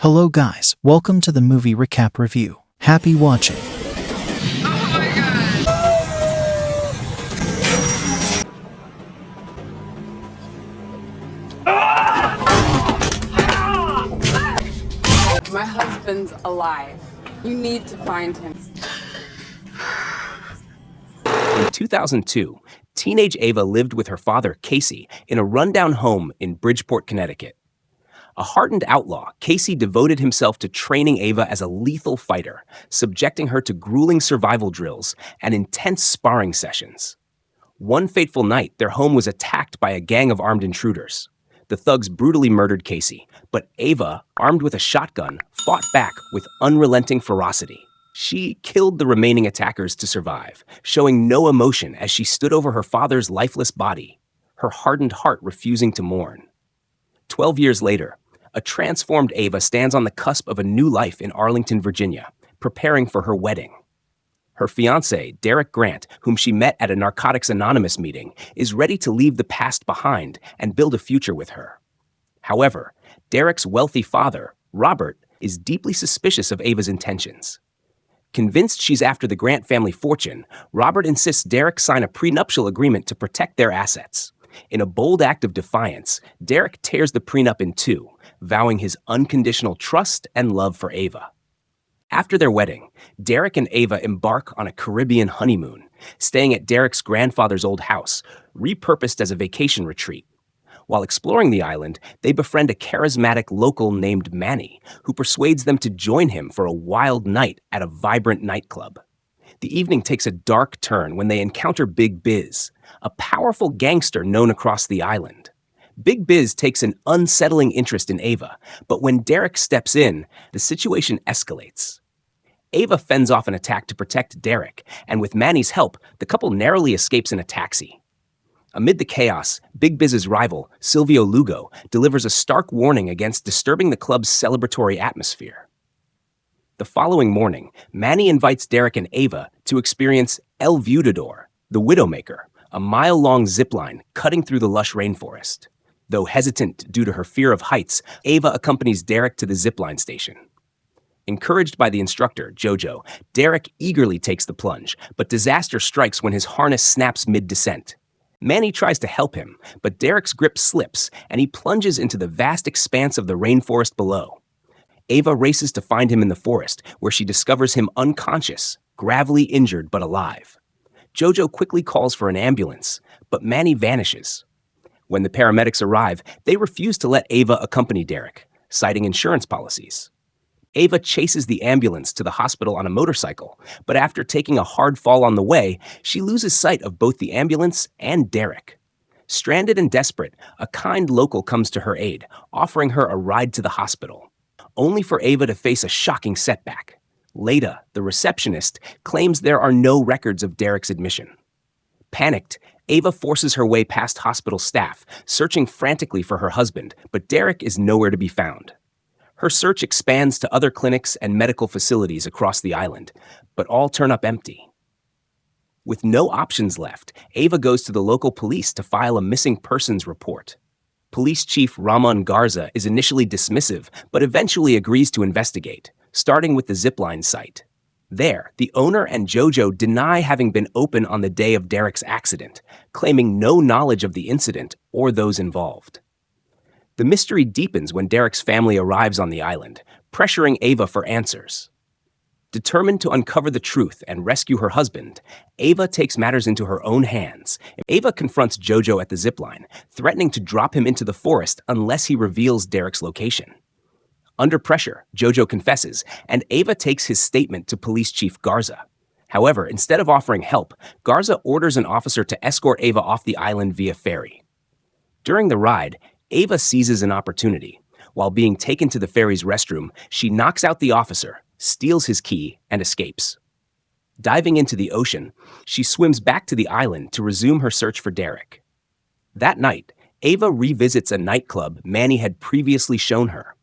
Hello guys, welcome to the movie recap review. Happy watching. My husband's alive. You need to find him. In 2002, teenage Ava lived with her father, Casey, in a rundown home in Bridgeport, Connecticut. A hardened outlaw, Casey devoted himself to training Ava as a lethal fighter, subjecting her to grueling survival drills and intense sparring sessions. One fateful night, their home was attacked by a gang of armed intruders. The thugs brutally murdered Casey, but Ava, armed with a shotgun, fought back with unrelenting ferocity. She killed the remaining attackers to survive, showing no emotion as she stood over her father's lifeless body, her hardened heart refusing to mourn. 12 years later, a transformed Ava stands on the cusp of a new life in Arlington, Virginia, preparing for her wedding. Her fiancé, Derek Grant, whom she met at a Narcotics Anonymous meeting, is ready to leave the past behind and build a future with her. However, Derek's wealthy father, Robert, is deeply suspicious of Ava's intentions. Convinced she's after the Grant family fortune, Robert insists Derek sign a prenuptial agreement to protect their assets. In a bold act of defiance, Derek tears the prenup in two, vowing his unconditional trust and love for Ava. After their wedding, Derek and Ava embark on a Caribbean honeymoon, staying at Derek's grandfather's old house, repurposed as a vacation retreat. While exploring the island, they befriend a charismatic local named Manny, who persuades them to join him for a wild night at a vibrant nightclub. The evening takes a dark turn when they encounter Big Biz, a powerful gangster known across the island. Big Biz takes an unsettling interest in Ava, but when Derek steps in, the situation escalates. Ava fends off an attack to protect Derek, and with Manny's help, the couple narrowly escapes in a taxi. Amid the chaos, Big Biz's rival, Silvio Lugo, delivers a stark warning against disturbing the club's celebratory atmosphere. The following morning, Manny invites Derek and Ava to experience El Viudador, the Widowmaker, a mile-long zipline cutting through the lush rainforest. Though hesitant due to her fear of heights, Ava accompanies Derek to the zipline station. Encouraged by the instructor, Jojo, Derek eagerly takes the plunge, but disaster strikes when his harness snaps mid-descent. Manny tries to help him, but Derek's grip slips, and he plunges into the vast expanse of the rainforest below. Ava races to find him in the forest, where she discovers him unconscious, gravely injured but alive. Jojo quickly calls for an ambulance, but Manny vanishes. When the paramedics arrive, they refuse to let Ava accompany Derek, citing insurance policies. Ava chases the ambulance to the hospital on a motorcycle, but after taking a hard fall on the way, she loses sight of both the ambulance and Derek. Stranded and desperate, a kind local comes to her aid, offering her a ride to the hospital, only for Ava to face a shocking setback. Leda, the receptionist, claims there are no records of Derek's admission. Panicked, Ava forces her way past hospital staff, searching frantically for her husband, but Derek is nowhere to be found. Her search expands to other clinics and medical facilities across the island, but all turn up empty. With no options left, Ava goes to the local police to file a missing persons report. Police Chief Ramon Garza is initially dismissive, but eventually agrees to investigate, starting with the zipline site. There, the owner and Jojo deny having been open on the day of Derek's accident, claiming no knowledge of the incident or those involved. The mystery deepens when Derek's family arrives on the island, pressuring Ava for answers. Determined to uncover the truth and rescue her husband, Ava takes matters into her own hands. Ava confronts Jojo at the zipline, threatening to drop him into the forest unless he reveals Derek's location. Under pressure, Jojo confesses, and Ava takes his statement to Police Chief Garza. However, instead of offering help, Garza orders an officer to escort Ava off the island via ferry. During the ride, Ava seizes an opportunity. While being taken to the ferry's restroom, she knocks out the officer, steals his key, and escapes. Diving into the ocean, she swims back to the island to resume her search for Derek. That night, Ava revisits a nightclub Manny had previously shown her.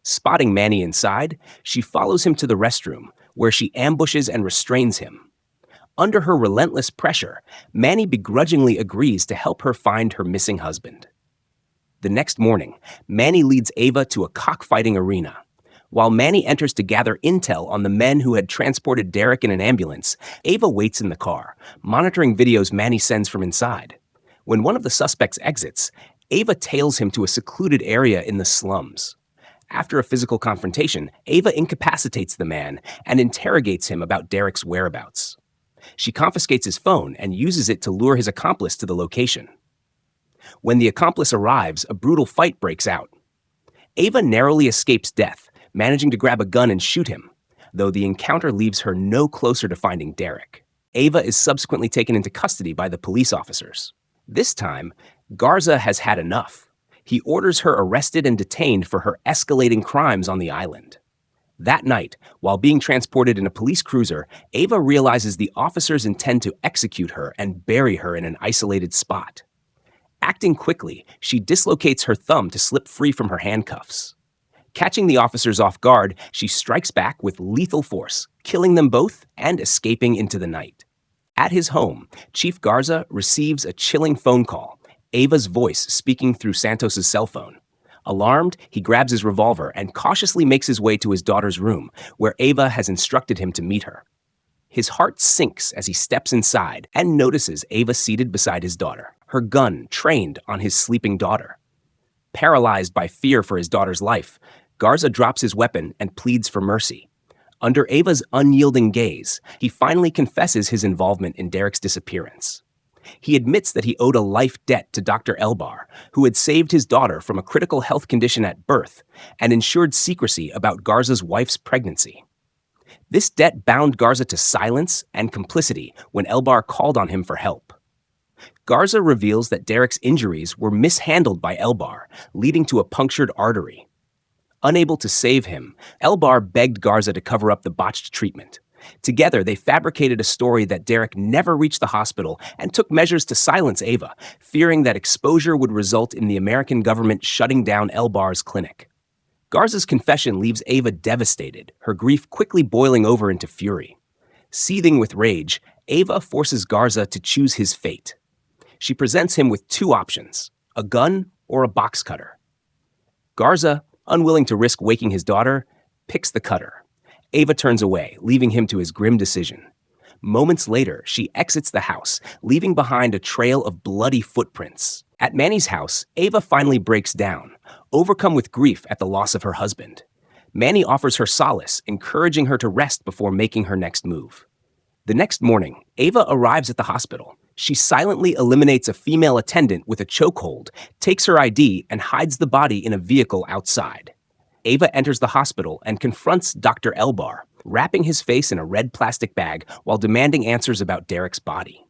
Spotting Manny inside, she follows him to the restroom, where she ambushes and restrains him. Under her relentless pressure, Manny begrudgingly agrees to help her find her missing husband. The next morning, Manny leads Ava to a cockfighting arena. While Manny enters to gather intel on the men who had transported Derek in an ambulance, Ava waits in the car, monitoring videos Manny sends from inside. When one of the suspects exits, Ava tails him to a secluded area in the slums. After a physical confrontation, Ava incapacitates the man and interrogates him about Derek's whereabouts. She confiscates his phone and uses it to lure his accomplice to the location. When the accomplice arrives, a brutal fight breaks out. Ava narrowly escapes death, managing to grab a gun and shoot him, though the encounter leaves her no closer to finding Derek. Ava is subsequently taken into custody by the police officers. This time, Garza has had enough. He orders her arrested and detained for her escalating crimes on the island. That night, while being transported in a police cruiser, Ava realizes the officers intend to execute her and bury her in an isolated spot. Acting quickly, she dislocates her thumb to slip free from her handcuffs. Catching the officers off guard, she strikes back with lethal force, killing them both and escaping into the night. At his home, Chief Garza receives a chilling phone call, Ava's voice speaking through Santos's cell phone. Alarmed, he grabs his revolver and cautiously makes his way to his daughter's room, where Ava has instructed him to meet her. His heart sinks as he steps inside and notices Ava seated beside his daughter, her gun trained on his sleeping daughter. Paralyzed by fear for his daughter's life, Garza drops his weapon and pleads for mercy. Under Ava's unyielding gaze, he finally confesses his involvement in Derek's disappearance. He admits that he owed a life debt to Dr. Elbar, who had saved his daughter from a critical health condition at birth and ensured secrecy about Garza's wife's pregnancy. This debt bound Garza to silence and complicity when Elbar called on him for help. Garza reveals that Derek's injuries were mishandled by Elbar, leading to a punctured artery. Unable to save him, Elbar begged Garza to cover up the botched treatment. Together, they fabricated a story that Derek never reached the hospital and took measures to silence Ava, fearing that exposure would result in the American government shutting down Elbar's clinic. Garza's confession leaves Ava devastated, her grief quickly boiling over into fury. Seething with rage, Ava forces Garza to choose his fate. She presents him with two options, a gun or a box cutter. Garza, unwilling to risk waking his daughter, picks the cutter. Ava turns away, leaving him to his grim decision. Moments later, she exits the house, leaving behind a trail of bloody footprints. At Manny's house, Ava finally breaks down, overcome with grief at the loss of her husband. Manny offers her solace, encouraging her to rest before making her next move. The next morning, Ava arrives at the hospital. She silently eliminates a female attendant with a chokehold, takes her ID, and hides the body in a vehicle outside. Ava enters the hospital and confronts Dr. Elbar, wrapping his face in a red plastic bag while demanding answers about Derek's body.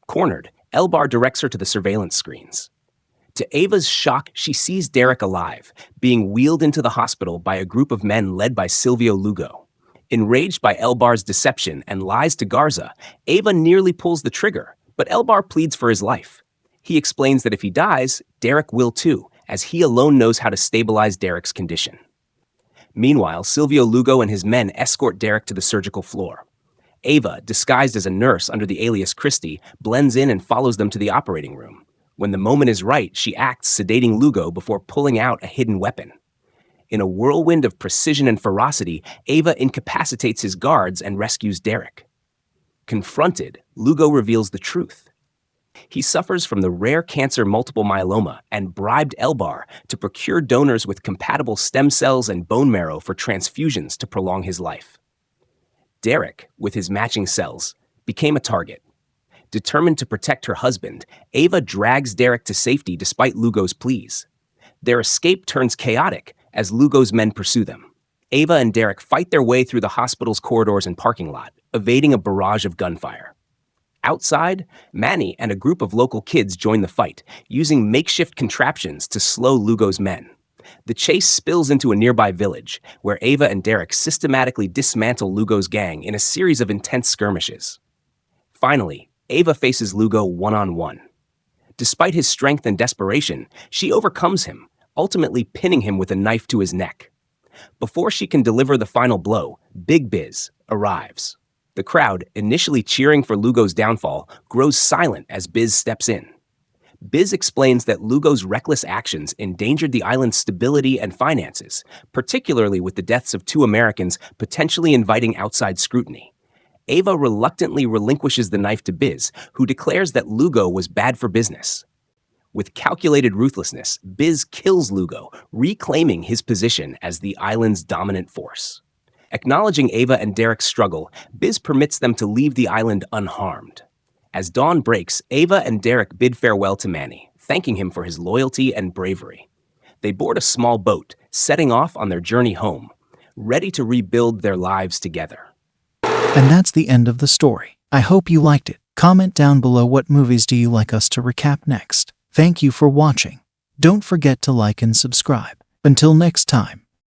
Cornered, Elbar directs her to the surveillance screens. To Ava's shock, she sees Derek alive, being wheeled into the hospital by a group of men led by Silvio Lugo. Enraged by Elbar's deception and lies to Garza, Ava nearly pulls the trigger, but Elbar pleads for his life. He explains that if he dies, Derek will too, as he alone knows how to stabilize Derek's condition. Meanwhile, Silvio Lugo and his men escort Derek to the surgical floor. Ava, disguised as a nurse under the alias Christie, blends in and follows them to the operating room. When the moment is right, she acts, sedating Lugo before pulling out a hidden weapon. In a whirlwind of precision and ferocity, Ava incapacitates his guards and rescues Derek. Confronted, Lugo reveals the truth. He suffers from the rare cancer multiple myeloma and bribed Elbar to procure donors with compatible stem cells and bone marrow for transfusions to prolong his life. Derek, with his matching cells, became a target. Determined to protect her husband, Ava drags Derek to safety despite Lugo's pleas. Their escape turns chaotic as Lugo's men pursue them. Ava and Derek fight their way through the hospital's corridors and parking lot, evading a barrage of gunfire. Outside, Manny and a group of local kids join the fight, using makeshift contraptions to slow Lugo's men. The chase spills into a nearby village, where Ava and Derek systematically dismantle Lugo's gang in a series of intense skirmishes. Finally, Ava faces Lugo one-on-one. Despite his strength and desperation, she overcomes him, ultimately pinning him with a knife to his neck. Before she can deliver the final blow, Big Biz arrives. The crowd, initially cheering for Lugo's downfall, grows silent as Biz steps in. Biz explains that Lugo's reckless actions endangered the island's stability and finances, particularly with the deaths of 2 Americans potentially inviting outside scrutiny. Ava reluctantly relinquishes the knife to Biz, who declares that Lugo was bad for business. With calculated ruthlessness, Biz kills Lugo, reclaiming his position as the island's dominant force. Acknowledging Ava and Derek's struggle, Biz permits them to leave the island unharmed. As dawn breaks, Ava and Derek bid farewell to Manny, thanking him for his loyalty and bravery. They board a small boat, setting off on their journey home, ready to rebuild their lives together. And that's the end of the story. I hope you liked it. Comment down below what movies do you like us to recap next. Thank you for watching. Don't forget to like and subscribe. Until next time.